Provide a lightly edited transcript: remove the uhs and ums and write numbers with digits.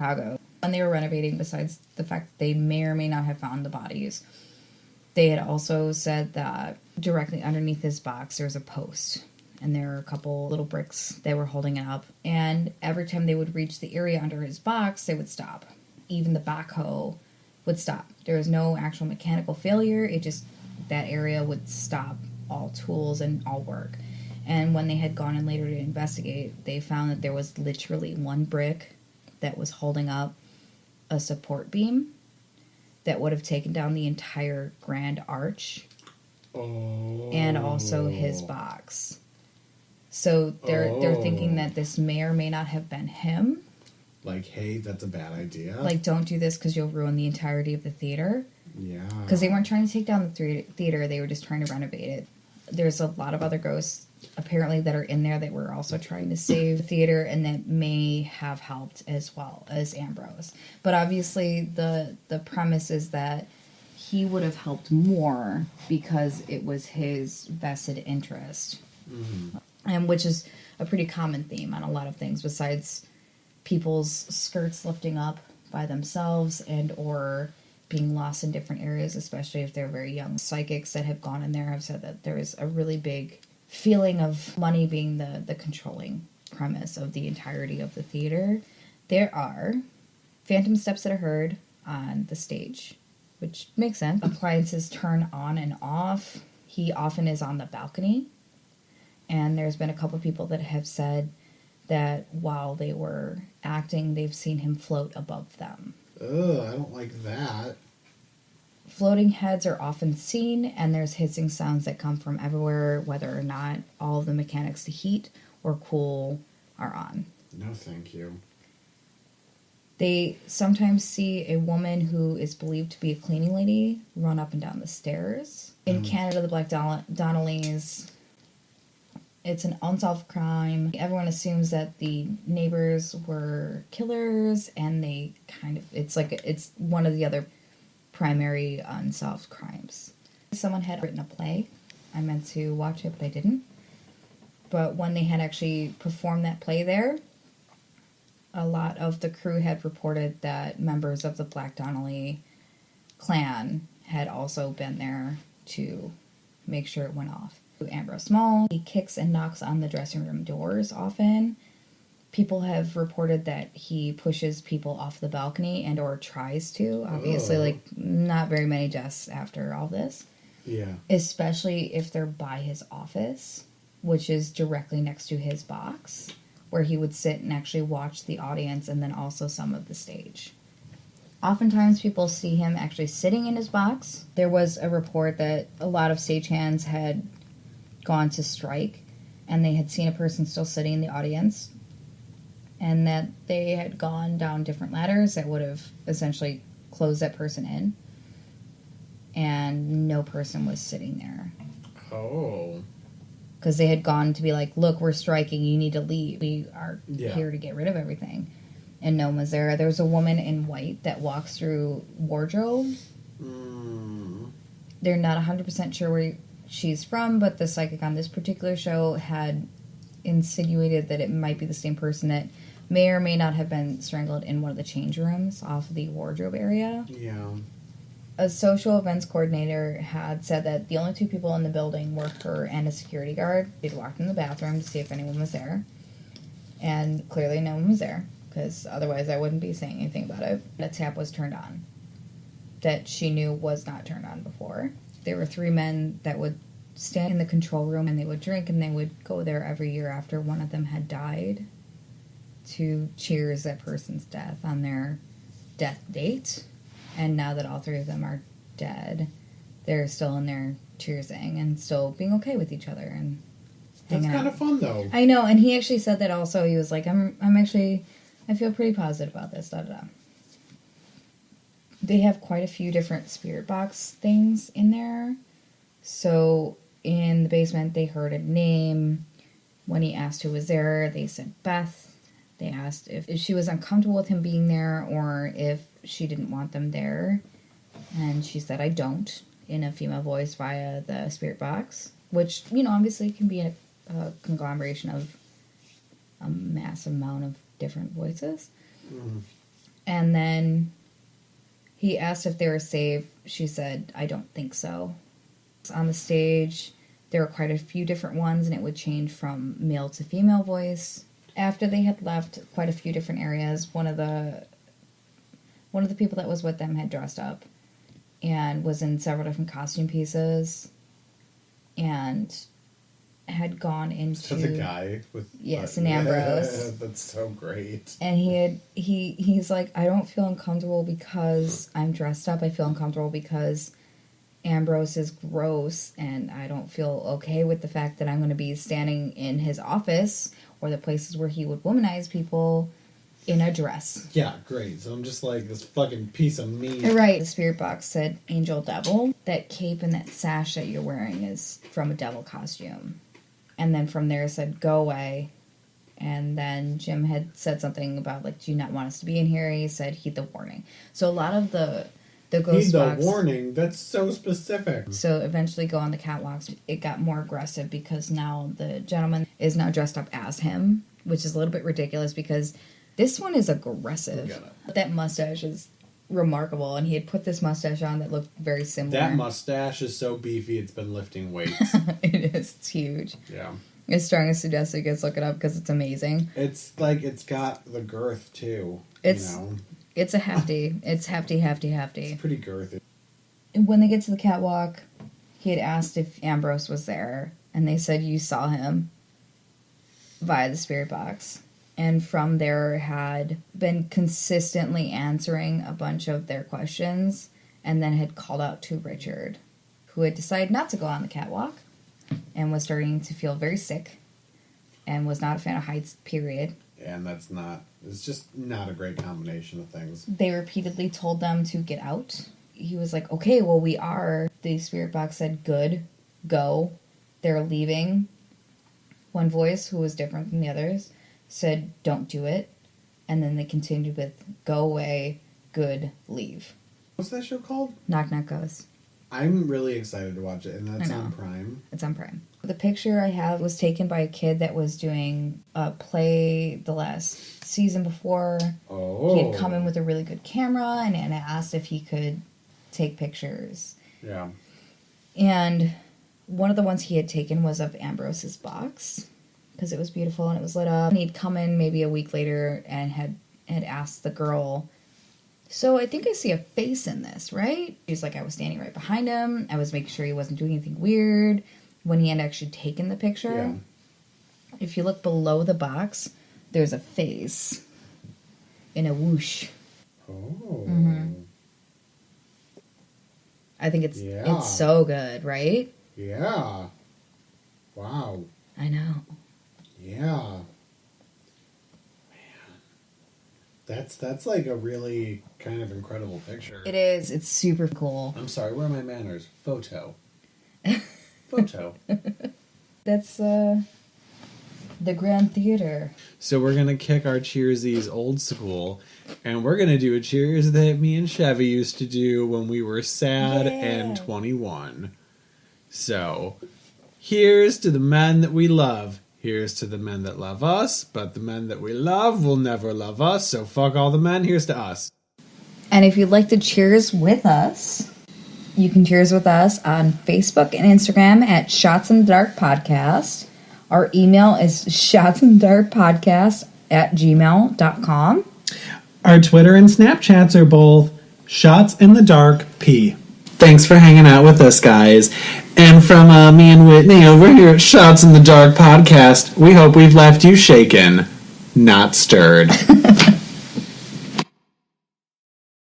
Chicago. When they were renovating, besides the fact that they may or may not have found the bodies, they had also said that directly underneath his box there was a post, and there were a couple little bricks that were holding it up, and every time they would reach the area under his box, they would stop. Even the backhoe would stop. There was no actual mechanical failure, it just, that area would stop all tools and all work. And when they had gone in later to investigate, they found that there was literally one brick that was holding up a support beam that would have taken down the entire grand arch. Oh. And also his box. So they're thinking that this may or may not have been him. Like, hey, that's a bad idea. Like, don't do this because you'll ruin the entirety of the theater. Yeah. Because they weren't trying to take down the theater, they were just trying to renovate it. There's a lot of other ghosts, apparently, that are in there that were also trying to save the theater and that may have helped as well as Ambrose. But obviously, the premise is that he would have helped more because it was his vested interest. Mm-hmm. And which is a pretty common theme on a lot of things, besides people's skirts lifting up by themselves and or being lost in different areas, especially if they're very young. Psychics that have gone in there have said that there is a really big feeling of money being the controlling premise of the entirety of the theater. There are phantom steps that are heard on the stage, which makes sense. Appliances turn on and off. He often is on the balcony. And there's been a couple people that have said that while they were acting, they've seen him float above them. Ugh, I don't like that. Floating heads are often seen, and there's hissing sounds that come from everywhere, whether or not all of the mechanics to heat or cool are on. No, thank you. They sometimes see a woman who is believed to be a cleaning lady run up and down the stairs. In Canada, the Black Donnellys, it's an unsolved crime. Everyone assumes that the neighbors were killers, and it's one of the other primary unsolved crimes. Someone had written a play. I meant to watch it, but I didn't. But when they had actually performed that play there, a lot of the crew had reported that members of the Black Donnelly clan had also been there to make sure it went off. Ambrose Small, he kicks and knocks on the dressing room doors often. People have reported that he pushes people off the balcony and or tries to. Obviously, not very many deaths after all this. Yeah. Especially if they're by his office, which is directly next to his box, where he would sit and actually watch the audience and then also some of the stage. Oftentimes people see him actually sitting in his box. There was a report that a lot of stagehands had gone to strike, and they had seen a person still sitting in the audience, and that they had gone down different ladders that would have essentially closed that person in, and no person was sitting there. Oh. Because they had gone to be like, look, we're striking, you need to leave. We are here to get rid of everything. And no one was there. There was a woman in white that walks through wardrobe. They're not 100% sure where she's from, but the psychic on this particular show had insinuated that it might be the same person that may or may not have been strangled in one of the change rooms off the wardrobe area. Yeah. A social events coordinator had said that the only two people in the building were her and a security guard. They'd walked in the bathroom to see if anyone was there, and clearly no one was there, because otherwise I wouldn't be saying anything about it. A tap was turned on that she knew was not turned on before. There were 3 men that would stand in the control room and they would drink, and they would go there every year after one of them had died to cheers that person's death on their death date. And now that all 3 of them are dead, they're still in there cheersing and still being okay with each other and hanging out. That's kind of fun, though. I know, and he actually said that also. He was like, I feel pretty positive about this, da-da-da. They have quite a few different spirit box things in there. So in the basement, they heard a name. When he asked who was there, they said Beth. They asked if she was uncomfortable with him being there or if she didn't want them there. And she said, I don't, in a female voice via the spirit box. Which, obviously can be a conglomeration of a massive amount of different voices. And then he asked if they were safe. She said, I don't think so. On the stage, there were quite a few different ones, and it would change from male to female voice. After they had left quite a few different areas, one of the people that was with them had dressed up and was in several different costume pieces and had gone into... So the guy with... Yes, an Ambrose. Yeah, that's so great. And he's like, I don't feel uncomfortable because I'm dressed up. I feel uncomfortable because Ambrose is gross, and I don't feel okay with the fact that I'm going to be standing in his office or the places where he would womanize people in a dress. Yeah, great. So I'm just like this fucking piece of meat. Right. The spirit box said angel devil. That cape and that sash that you're wearing is from a devil costume. And then from there it said go away. And then Jim had said something about, like, do you not want us to be in here? And he said heed the warning. So a lot of the ghost Heed the box... warning? That's so specific. So eventually go on the catwalks. It got more aggressive because now the gentleman is now dressed up as him, which is a little bit ridiculous because this one is aggressive. That mustache is remarkable, and he had put this mustache on that looked very similar. That mustache is so beefy it's been lifting weights. It is. It's huge. Yeah. It's strongest suggested you guys look it up because it's amazing. It's like it's got the girth too. It's you know? It's a hefty. It's hefty. It's pretty girthy. When they get to the catwalk, he had asked if Ambrose was there, and they said you saw him via the spirit box. And from there had been consistently answering a bunch of their questions, and then had called out to Richard, who had decided not to go on the catwalk and was starting to feel very sick and was not a fan of heights, period. And it's just not a great combination of things. They repeatedly told them to get out. He was like, okay, well, we are. The spirit box said, good, go. They're leaving. One voice, who was different than the others, said, don't do it. And then they continued with, go away, good, leave. What's that show called? Knock Knock Ghost. I'm really excited to watch it, and that's on Prime. It's on Prime. The picture I have was taken by a kid that was doing a play the last season before. Oh. He had come in with a really good camera and asked if he could take pictures. Yeah. And one of the ones he had taken was of Ambrose's box, because it was beautiful and it was lit up. And he'd come in maybe a week later and had asked the girl, so I think I see a face in this, right? She's like, I was standing right behind him. I was making sure he wasn't doing anything weird when he had actually taken the picture. Yeah. If you look below the box, there's a face in a whoosh. Oh. Mm-hmm. I think it's so good, right? Yeah. Wow. I know. Yeah. That's like a really kind of incredible picture. It is. It's super cool. I'm sorry, where are my manners? Photo. Photo. That's the Grand Theater. So we're going to kick our Cheersies old school, and we're going to do a Cheers that me and Chevy used to do when we were sad and 21. So, here's to the men that we love. Here's to the men that love us, but the men that we love will never love us, so fuck all the men, here's to us. And if you'd like to cheers with us, you can cheers with us on Facebook and Instagram at Shots in the Dark Podcast. Our email is shotsanddarkpodcast@gmail.com. Our Twitter and Snapchats are both Shots in the Dark P. Thanks for hanging out with us, guys. And from me and Whitney over here at Shots in the Dark Podcast, we hope we've left you shaken, not stirred.